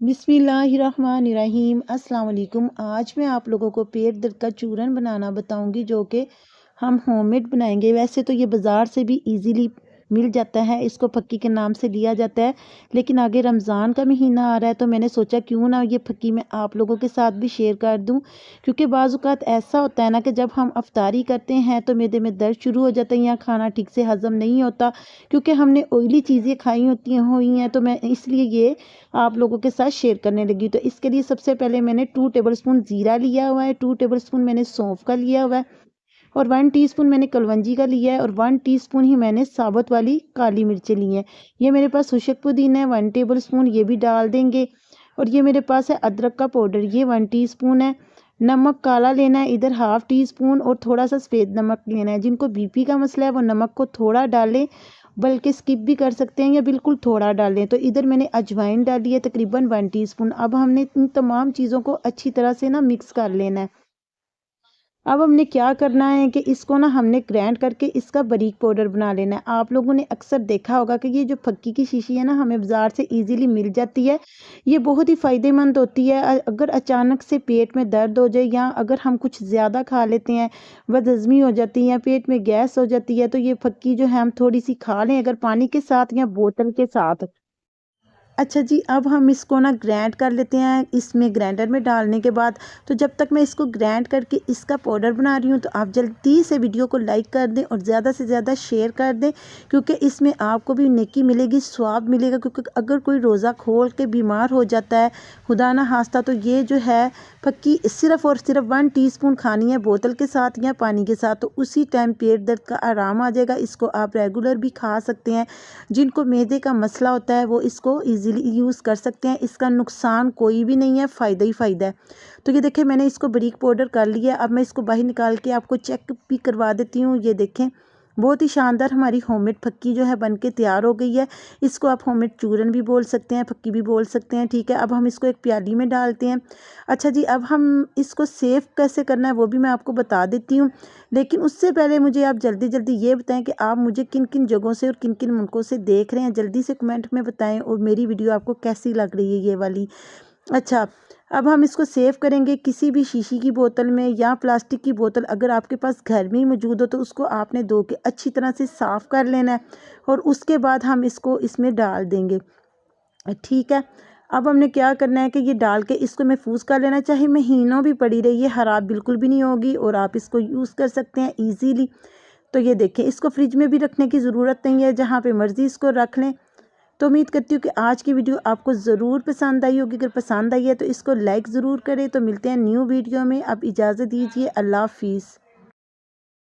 बिस्मिल्लाहिर्रहमानिर्रहीम अस्सलाम वालेकुम। आज मैं आप लोगों को पेट दर्द का चूरन बनाना बताऊंगी, जो कि हम होममेड बनाएंगे। वैसे तो ये बाज़ार से भी इजीली मिल जाता है, इसको फक्की के नाम से लिया जाता है। लेकिन आगे रमज़ान का महीना आ रहा है तो मैंने सोचा क्यों ना ये फक्की मैं आप लोगों के साथ भी शेयर कर दूं, क्योंकि बाज़ औक़ात ऐसा होता है ना कि जब हम अफ्तारी करते हैं तो मैदे में दर्द शुरू हो जाता है या खाना ठीक से हज़म नहीं होता, क्योंकि हमने ऑयली चीज़ें खाई हुई हैं। तो मैं इसलिए ये आप लोगों के साथ शेयर करने लगी। तो इसके लिए सबसे पहले मैंने 2 टेबलस्पून ज़ीरा लिया हुआ है, 2 टेबलस्पून मैंने सौंफ का लिया हुआ है और 1 टीस्पून मैंने कलवंजी का लिया है और 1 टीस्पून ही मैंने साबुत वाली काली मिर्चें ली हैं। ये मेरे पास खुशक पुदीना है 1 टेबलस्पून, ये भी डाल देंगे। और ये मेरे पास है अदरक का पाउडर, ये 1 टीस्पून है। नमक काला लेना है इधर 1/2 टीस्पून और थोड़ा सा सफ़ेद नमक लेना है। जिनको बीपी का मसला है वो नमक को थोड़ा डालें, बल्कि स्किप भी कर सकते हैं या बिल्कुल थोड़ा डालें। तो इधर मैंने अजवाइन डाली है तकरीबन 1 टीस्पून। अब हमने इन तमाम चीज़ों को अच्छी तरह से ना मिक्स कर लेना है। अब हमने क्या करना है कि इसको ना हमने ग्राइंड करके इसका बारीक पाउडर बना लेना है। आप लोगों ने अक्सर देखा होगा कि ये जो फक्की की शीशी है ना, हमें बाज़ार से इजीली मिल जाती है। ये बहुत ही फ़ायदेमंद होती है। अगर अचानक से पेट में दर्द हो जाए या अगर हम कुछ ज़्यादा खा लेते हैं, बदहज़मी हो जाती है या पेट में गैस हो जाती है, तो ये फक्की जो है हम थोड़ी सी खा लें अगर पानी के साथ या बोतल के साथ। अच्छा जी, अब हम इसको ना ग्राइंड कर लेते हैं। इसमें ग्राइंडर में डालने के बाद, तो जब तक मैं इसको ग्राइंड करके इसका पाउडर बना रही हूँ, तो आप जल्दी से वीडियो को लाइक कर दें और ज़्यादा से ज़्यादा शेयर कर दें, क्योंकि इसमें आपको भी नेकी मिलेगी, स्वाब मिलेगा। क्योंकि अगर कोई रोज़ा खोल के बीमार हो जाता है, खुदा ना खास्ता, तो ये जो है फक्की सिर्फ़ और सिर्फ 1 टीस्पून खानी है बोतल के साथ या पानी के साथ, तो उसी टाइम पेट दर्द का आराम आ जाएगा। इसको आप रेगुलर भी खा सकते हैं। जिनको मैदे का मसला होता है वो इसको ईज़िली यूज़ कर सकते हैं। इसका नुकसान कोई भी नहीं है, फ़ायदा ही फ़ायदा है। तो ये देखें, मैंने इसको बारीक पाउडर कर लिया। अब मैं इसको बाहर निकाल के आपको चेक भी करवा देती हूँ। ये देखें, बहुत ही शानदार हमारी होममेड फक्की जो है बनके तैयार हो गई है। इसको आप होममेड चूरन भी बोल सकते हैं, फक्की भी बोल सकते हैं, ठीक है। अब हम इसको एक प्याली में डालते हैं। अच्छा जी, अब हम इसको सेव कैसे करना है वो भी मैं आपको बता देती हूँ। लेकिन उससे पहले मुझे आप जल्दी जल्दी ये बताएं कि आप मुझे किन किन जगहों से और किन किन मुल्कों से देख रहे हैं। जल्दी से कमेंट में बताएं और मेरी वीडियो आपको कैसी लग रही है ये वाली। अच्छा, अब हम इसको सेव करेंगे किसी भी शीशी की बोतल में या प्लास्टिक की बोतल। अगर आपके पास घर में ही मौजूद हो तो उसको आपने धो के अच्छी तरह से साफ़ कर लेना है और उसके बाद हम इसको इसमें डाल देंगे, ठीक है। अब हमने क्या करना है कि ये डाल के इसको महफूज कर लेना, चाहे महीनों भी पड़ी रही है, ख़राब बिल्कुल भी नहीं होगी और आप इसको यूज़ कर सकते हैं ईजीली। तो ये देखें, इसको फ्रिज में भी रखने की ज़रूरत नहीं है, जहाँ पे मर्ज़ी इसको रख लें। तो उम्मीद करती हूँ कि आज की वीडियो आपको ज़रूर पसंद आई होगी। अगर पसंद आई है तो इसको लाइक ज़रूर करें। तो मिलते हैं न्यू वीडियो में। अब इजाज़त दीजिए, अल्लाह हाफिज़।